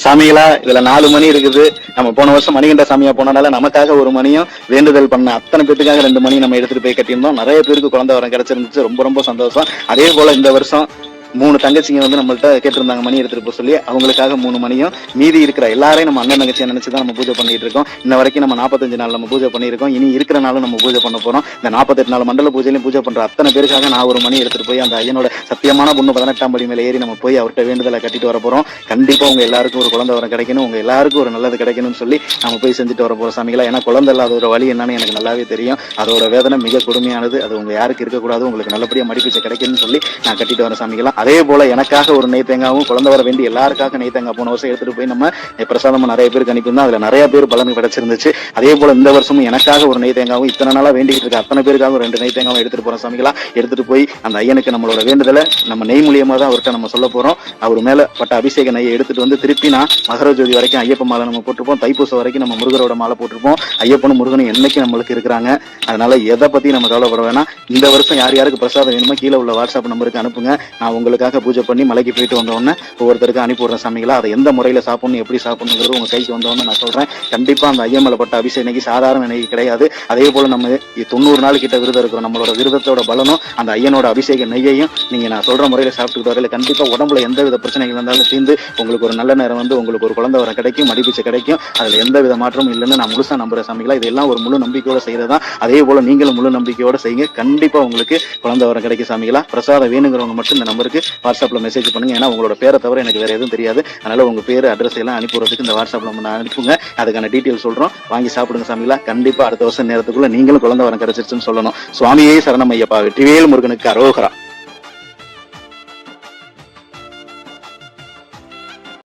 சாமிகளா இதுல 4 மணி இருக்குது. நம்ம போன வருஷம் மணிகண்ட சாமியா போனனால நமக்காக ஒரு மணியும், வேண்டுதல் பண்ண அத்தனை பேத்துக்காக 2 மணி நம்ம எடுத்துட்டு போய் கட்டியிருந்தோம். நிறைய பேருக்கு குழந்தை வரம் கிடைச்சிருந்துச்சு. ரொம்ப ரொம்ப சந்தோஷம். அதே போல இந்த வருஷம் 3 தங்கச்சிங்க வந்து நம்மள்ட்ட கேட்டிருந்தாங்க மணி எடுத்துட்டு போக சொல்லி. அவங்களுக்காக 3 மணியும், மீதி இருக்கிற எல்லாரையும் நம்ம அண்ணன் தங்கச்சியை நினைச்சுதான் நம்ம பூஜை பண்ணிட்டு இருக்கோம். இன்ன வரைக்கும் நம்ம 45 நாள் நம்ம பூஜை பண்ணியிருக்கோம். இனி இருக்கிற நாளும் நம்ம பூஜை பண்ண போறோம். இந்த 48 நாள் மண்டல பூஜையிலும் பூஜை பண்ற அத்தனை பேருக்காக நான் ஒரு மணி எடுத்துட்டு போய் அந்த ஐயனோட சத்தியமான பொண்ணு 18ஆம் படி மேல ஏறி நம்ம போய் அவர்கிட்ட வேண்டுதலை கட்டிட்டு வர போறோம். கண்டிப்பா உங்க எல்லாருக்கும் ஒரு குழந்தை வரம் கிடைக்கணும், உங்க எல்லாருக்கும் ஒரு நல்லது கிடைக்கணும்னு சொல்லி நம்ம போய் செஞ்சுட்டு வர போறோம் சாமிகளா. ஏன்னா குழந்தை இல்லாத ஒரு வழி என்னன்னு எனக்கு நல்லாவே தெரியும். அதோட வேதனை மிக கொடுமையானது. அது உங்க யாருக்கு இருக்கக்கூடாது, உங்களுக்கு நல்லபடியா மடிப்பிச்சை கிடைக்கணும்னு சொல்லி நான் கட்டிட்டு வரேன் சாமிகளா. அதே போல எனக்காக ஒரு நெய் தேங்காவும் குழந்தை வர வேண்டி எல்லாருக்காக நெய் தேங்காய் போன வருஷம் எடுத்துட்டு போய் நம்ம பிரசாதமா நிறைய பேருக்கு அனுப்பியிருந்தோம். அதுல நிறைய பேர் பலன் கிடைச்சிருந்துச்சு. அதே போல இந்த வருஷமும் எனக்காக ஒரு நெய் தேங்காவும், இத்தனை நாளா வேண்டிட்டு இருக்க அத்தனை பேருக்காக 2 நெய் தேங்காவும் எடுத்துட்டு போறோம் சாமிகளா. எடுத்துட்டு போய் அந்த ஐயனுக்கு நம்மளோட வேண்டுதலை நம்ம நெய் மூலியமா தான் அவர்கிட்ட நம்ம சொல்ல போறோம். அவர் மேல பட்ட அபிஷேக நெய்யை எடுத்துட்டு வந்து திருப்பி நான் மகர ஜோதி வரைக்கும் ஐயப்ப மாலை நம்ம போட்டிருப்போம். தைப்பூசம் வரைக்கும் நம்ம முருகரோட மாலை போட்டிருப்போம். ஐயப்பனும் முருகனும் என்னைக்கு நம்மளுக்கு இருக்கிறாங்க. அதனால எதை பத்தி நம்ம கவலைப்பட வேணாம். இந்த வருஷம் யார் யாருக்கு பிரசாதம் வேணுமோ கீழே உள்ள வாட்ஸ்அப் நம்பருக்கு அனுப்புங்க. நான் உங்களுக்காக பூஜை பண்ணி மலைக்கு போயிட்டு வந்தோடனே ஒவ்வொருத்தருக்கு அனுப்பி விடுற சாமிகளா. அதை எந்த முறையில சாப்பிடணும், எப்படி சாப்பிடணுங்கிறது உங்க கைக்கு வந்தோன்னு நான் சொல்றேன். கண்டிப்பா அந்த ஐயமலை பட்ட அபிஷேகம் இன்னைக்கு சாதாரண நெய் கிடையாது. அதே போல நம்ம 90 நாள் கிட்ட விரதம் இருக்கிறோம். நம்மளோட விரதத்தோட பலனும் அந்த ஐயனோட அபிஷேக நெய்யையும் நீங்க நான் சொல்ற முறையில சாப்பிட்டுக்கிட்டு வரையில கண்டிப்பா உடம்புல எந்தவித பிரச்சனைகள் இருந்தாலும் தீர்ந்து உங்களுக்கு ஒரு நல்ல நேரம் வந்து உங்களுக்கு ஒரு குழந்தை வர கிடைக்கும், மடிப்பிச்சை கிடைக்கும். அதுல எந்த வித மாற்றமும் இல்லைன்னு நான் முழுசா நம்புற சாமிகளா. இதெல்லாம் ஒரு முழு நம்பிக்கையோட செய்யறதான். அதே போல நீங்களும் முழு நம்பிக்கையோட செய்யுங்க. கண்டிப்பா உங்களுக்கு குழந்தை வர கிடைக்கும் சாமிகளா. பிரசாதம் வேணுங்கிறவங்க மட்டும் இந்த நம்பருக்கு வாட்ஸ்அப்ல மெசேஜ் பண்ணுங்க. ஏன்னா உங்களோட பேரை தவிர எனக்கு வேற எதுவும் தெரியாது. அதனால உங்க பேரு அட்ரஸ் எல்லாம் அனுப்பிடுறதுக்கு இந்த வாட்ஸ்அப்ல நான் அனுப்புங்க. அதுக்கான டீட்டெயில் சொல்றோம். வாங்கி சாப்பிடுங்க சாமிகளா. கண்டிப்பா அடுத்த வருஷம் நேரத்துக்குள்ள நீங்களும் குழந்தை வரம் கிடைச்சிருச்சுன்னு சொல்லணும். சுவாமியே சரணம் ஐயப்பா. வெற்றிவேல் முருகனுக்கு அரோகரா.